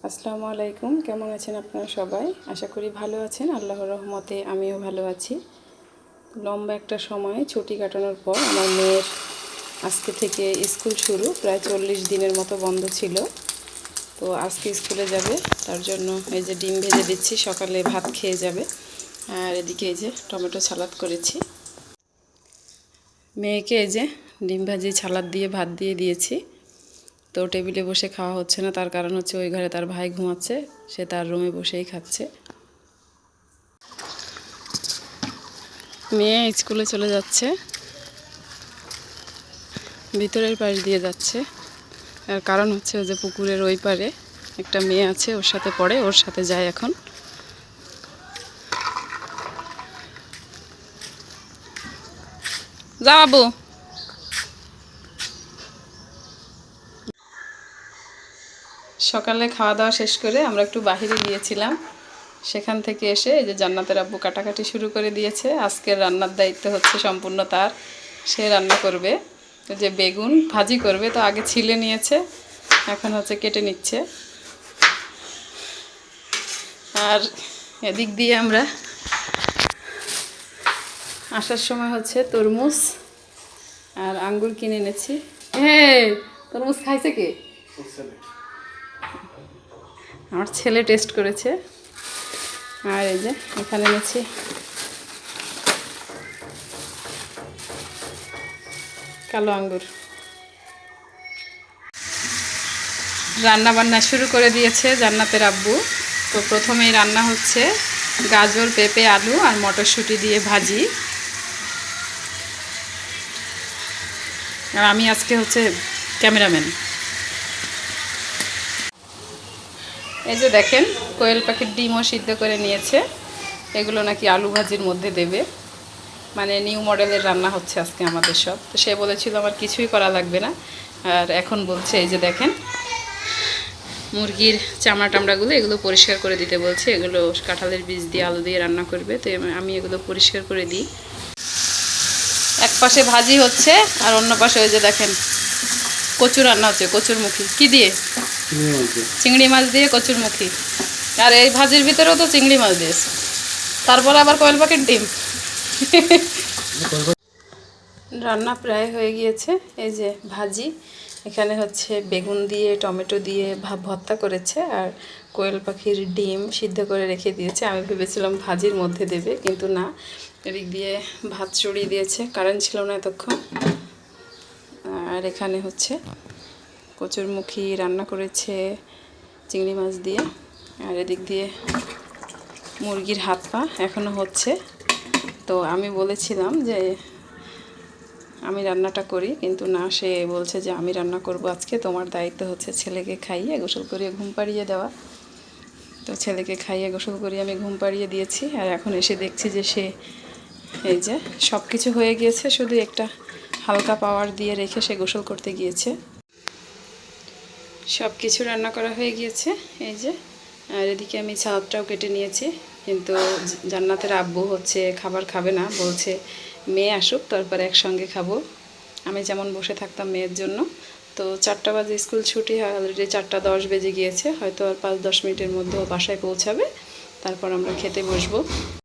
আসসালামু আলাইকুম। কেমন আছেন আপনারা সবাই? আশা করি ভালো আছেন। আল্লাহর রহমতে আমিও ভালো আছি। লম্বা একটা সময় ছুটি কাটানোর পর আমার মেয়ের আজকে থেকে স্কুল শুরু। প্রায় 40 দিনের মতো বন্ধ ছিল। তো আজকে স্কুলে যাবে, তার জন্য এই যে ডিম ভেজে দিচ্ছি, সকালে ভাত খেয়ে যাবে। আর এদিকে এই যে টমেটো সালাদ করেছি। মেয়েকে এই যে ডিম ভাজি সালাদ দিয়ে ভাত দিয়ে দিয়েছি। তো টেবিলে বসে খাওয়া হচ্ছে না, তার কারণ হচ্ছে ওই ঘরে তার ভাই ঘুমাচ্ছে, সে তার রুমে বসেই খাচ্ছে। মেয়ে স্কুলে চলে যাচ্ছে, ভিতরের পাশ দিয়ে যাচ্ছে। আর কারণ হচ্ছে যে পুকুরের ওই পারে একটা মেয়ে আছে, ওর সাথে পড়ে, ওর সাথে যায় এখন। যা বাবু। সকালে খাওয়া দাওয়া শেষ করে আমরা একটু বাহিরে গিয়েছিলাম। সেখান থেকে এসে এই যে জান্নাতের আব্বু কাটাকাটি শুরু করে দিয়েছে। আজকের রান্নার দায়িত্ব হচ্ছে সম্পূর্ণ তার, সে রান্না করবে। যে বেগুন ভাজি করবে, তো আগে ছিলে নিয়েছে, এখন হচ্ছে কেটে নিচ্ছে। আর এদিক দিয়ে আমরা আসার সময় হচ্ছে তরমুজ আর আঙ্গুর কিনে এনেছি। হ্যাঁ, তরমুজ খাইছে কে? আমার ছেলে টেস্ট করেছে। আর এই যে এখানে এনেছি কালো আঙ্গুর। রান্না বান্না শুরু করে দিয়েছে জান্নাতের আব্বু। তো প্রথমেই রান্না হচ্ছে গাজর, পেঁপে, আলু আর মটরশুঁটি দিয়ে ভাজি। আর আমি আজকে হচ্ছে ক্যামেরাম্যান। এই যে দেখেন, কোয়েল পাখির ডিমও সিদ্ধ করে নিয়েছে। এগুলো নাকি আলু ভাজির মধ্যে দেবে, মানে নিউ মডেলের রান্না হচ্ছে আজকে আমাদের সব। তো সে বলেছিল আমার কিছুই করা লাগবে না, আর এখন বলছে এই যে দেখেন মুরগির চামড়া টামড়াগুলো এগুলো পরিষ্কার করে দিতে বলছে। এগুলো কাঁঠালের বীজ দিয়ে আলু দিয়ে রান্না করবে, তো আমি এগুলো পরিষ্কার করে দিই। এক পাশে ভাজি হচ্ছে আর অন্য পাশে ওই যে দেখেন কচুর রান্না হচ্ছে, কচুরমুখী। কি দিয়ে? চিংড়ি মাছ দিয়ে কচুরমুখী। আর এই ভাজির ভিতরেও তো চিংড়ি মাছ দিয়েছে, তারপরে আবার কোয়েল পাখির ডিম। রান্না প্রায় হয়ে গিয়েছে। এই যে ভাজি, এখানে হচ্ছে বেগুন দিয়ে টমেটো দিয়ে ভর্তা করেছে, আর কোয়েল পাখির ডিম সিদ্ধ করে রেখে দিয়েছে। আমি ভেবেছিলাম ভাজির মধ্যে দেবে, কিন্তু না, এদিক দিয়ে ভাত চড়িয়ে দিয়েছে, কারেন্ট ছিল না এতক্ষণ। আর এখানে হচ্ছে কচুরমুখী রান্না করেছে চিংড়ি মাছ দিয়ে। আর এদিক দিয়ে মুরগির হাত পা এখনও হচ্ছে। তো আমি বলেছিলাম যে আমি রান্নাটা করি, কিন্তু না, সে বলছে যে আমি রান্না করব আজকে, তোমার দায়িত্ব হচ্ছে ছেলেকে খাইয়ে গোসল করিয়ে ঘুম পাড়িয়ে দেওয়া। তো ছেলেকে খাইয়ে গোসল করিয়ে আমি ঘুম পাড়িয়ে দিয়েছি। আর এখন এসে দেখছি যে সে এই যে সব কিছু হয়ে গিয়েছে, শুধু একটা হালকা পাওয়ার দিয়ে রেখে সে গোসল করতে গিয়েছে। সব কিছু রান্না করা হয়ে গিয়েছে এই যে। আর এদিকে আমি সালাদটাও কেটে নিয়েছি, কিন্তু জান্নাতের আব্বু হচ্ছে খাবার খাবে না, বলছে মেয়ে আসুক তারপর একসঙ্গে খাবো। আমি যেমন বসে থাকতাম মেয়ের জন্য। তো 4টা বাজে স্কুল ছুটি হয়, অলরেডি 4টা 10 বেজে গিয়েছে, হয়তো আর 5-10 মিনিটের মধ্যে বাসায় পৌঁছাবে, তারপর আমরা খেতে বসবো।